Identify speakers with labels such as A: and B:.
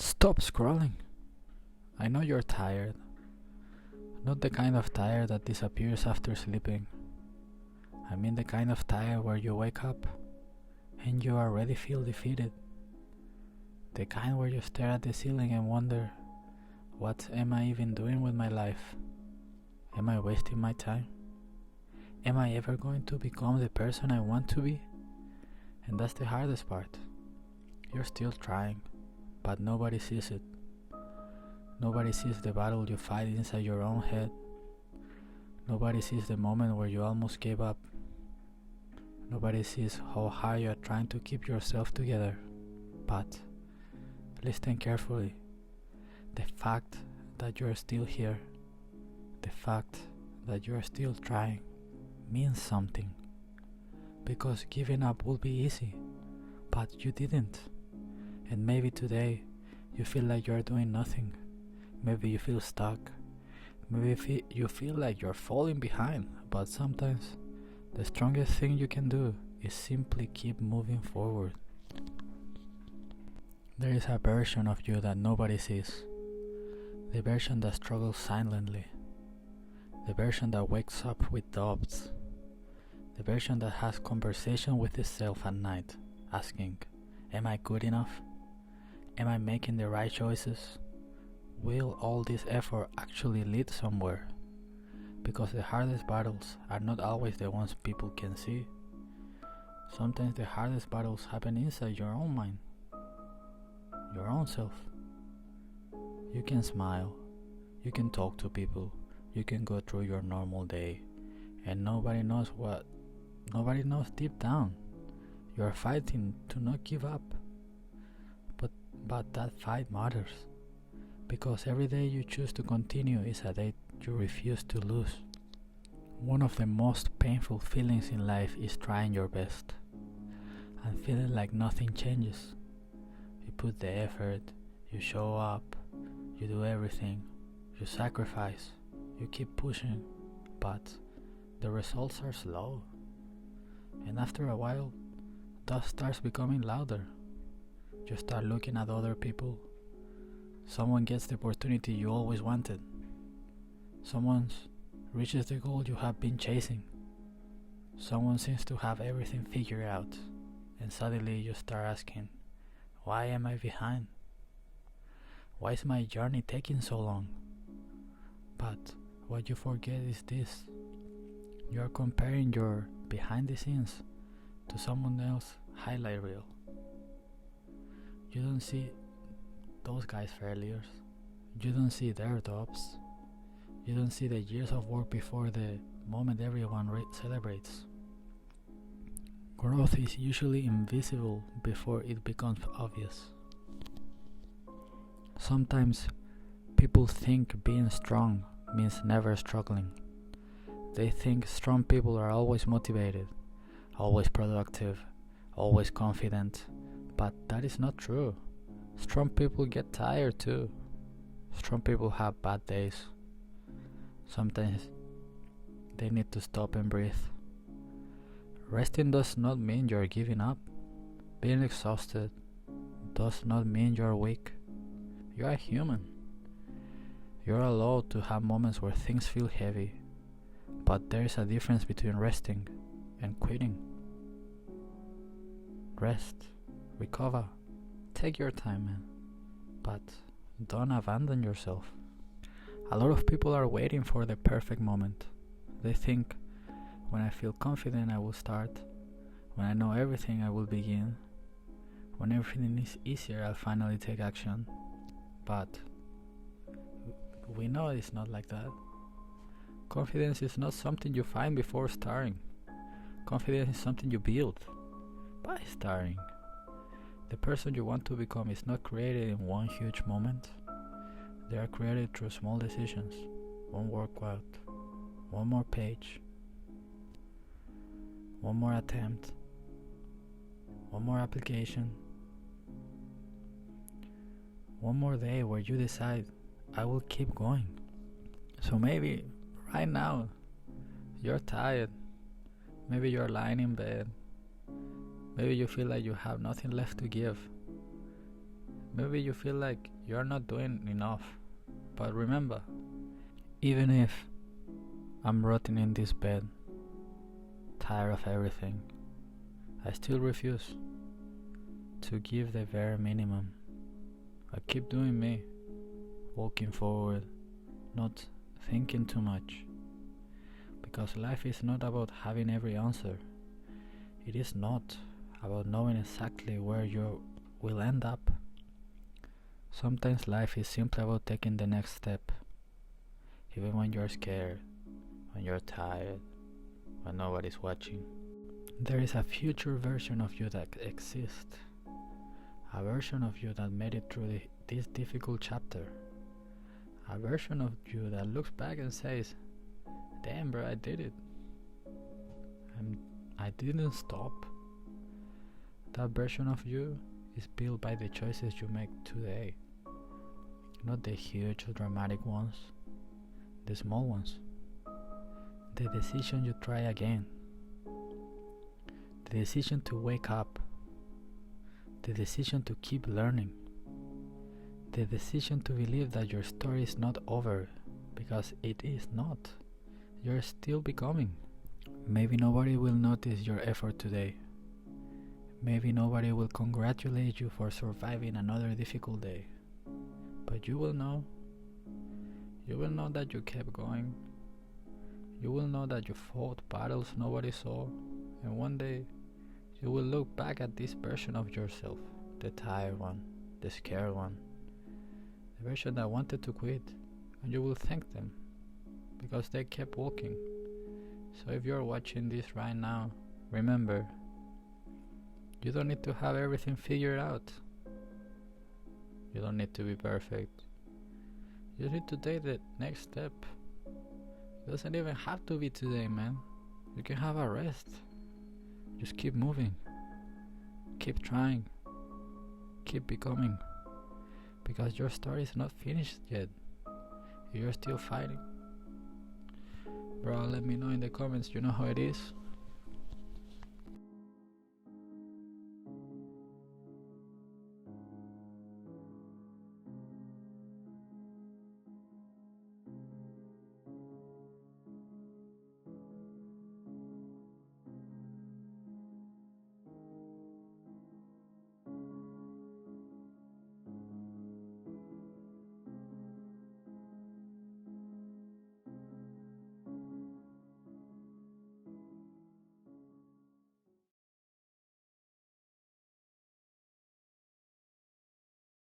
A: Stop scrolling. I know you're tired. Not the kind of tired that disappears after sleeping. I mean the kind of tired where you wake up and you already feel defeated. The kind where you stare at the ceiling and wonder, what am I even doing with my life? Am I wasting my time? Am I ever going to become the person I want to be? And that's the hardest part. You're still trying, but nobody sees it. Nobody sees the battle you fight inside your own head. Nobody sees the moment where you almost gave up. Nobody sees how hard you are trying to keep yourself together. But listen carefully. The fact that you are still here, the fact that you are still trying, means something. Because giving up would be easy, but you didn't. And maybe today you feel like you are doing nothing. Maybe you feel stuck. Maybe you feel like you're falling behind. But sometimes the strongest thing you can do is simply keep moving forward. There is a version of you that nobody sees. The version that struggles silently. The version that wakes up with doubts. The version that has conversation with itself at night, asking, am I good enough? Am I making the right choices? Will all this effort actually lead somewhere? Because the hardest battles are not always the ones people can see. Sometimes the hardest battles happen inside your own mind, your own self. You can smile, you can talk to people, you can go through your normal day, and nobody knows deep down. You are fighting to not give up. But that fight matters. Because every day you choose to continue is a day you refuse to lose. One of the most painful feelings in life is trying your best and feeling like nothing changes. You put the effort, you show up, you do everything, you sacrifice, you keep pushing, but the results are slow. And after a while, that starts becoming louder. You start looking at other people. Someone gets the opportunity you always wanted. Someone reaches the goal you have been chasing. Someone seems to have everything figured out. And suddenly you start asking, why am I behind? Why is my journey taking so long? But what you forget is this. You are comparing your behind the scenes to someone else's highlight reel. You don't see those guys' failures. You don't see their tops. You don't see the years of work before the moment everyone celebrates. Growth is usually invisible before it becomes obvious. Sometimes people think being strong means never struggling. They think strong people are always motivated, always productive, always confident, but that is not true. Strong people get tired too. Strong people have bad days. Sometimes they need to stop and breathe. Resting does not mean you're giving up. Being exhausted does not mean you're weak. You are human. You're allowed to have moments where things feel heavy, but there is a difference between resting and quitting. Rest, recover, take your time, man, but don't abandon yourself. A lot of people are waiting for the perfect moment. They think, when I feel confident I will start, when I know everything I will begin, when everything is easier I'll finally take action. But we know it's not like that. Confidence is not something you find before starting. Confidence is something you build by starting. The person you want to become is not created in one huge moment. They are created through small decisions. One workout, one more page, one more attempt, one more application, one more day where you decide, I will keep going. So maybe right now you're tired. Maybe you're lying in bed. Maybe you feel like you have nothing left to give. Maybe you feel like you're not doing enough. But remember, even if I'm rotting in this bed, tired of everything, I still refuse to give the bare minimum. I keep doing me, walking forward, not thinking too much. Because life is not about having every answer. It is not about knowing exactly where you will end up. Sometimes life is simply about taking the next step, even when you're scared, when you're tired, when nobody's watching. There is a future version of you that exists, a version of you that made it through this difficult chapter, a version of you that looks back and says, damn bro, I did it. I didn't stop. That version of you is built by the choices you make today, not the huge or dramatic ones, the small ones. The decision you try again, the decision to wake up, the decision to keep learning, the decision to believe that your story is not over, because it is not. You're still becoming. Maybe nobody will notice your effort today. Maybe nobody will congratulate you for surviving another difficult day. But you will know. You will know that you kept going. You will know that you fought battles nobody saw. And one day, you will look back at this version of yourself, the tired one, the scared one, the version that wanted to quit, and you will thank them because they kept walking. So if you're watching this right now, remember, you don't need to have everything figured out. You don't need to be perfect. You need to take the next step. It doesn't even have to be today, man. You can have a rest. Just keep moving. Keep trying. Keep becoming. Because your story is not finished yet. You're still fighting. Bro, let me know in the comments. You know how it is.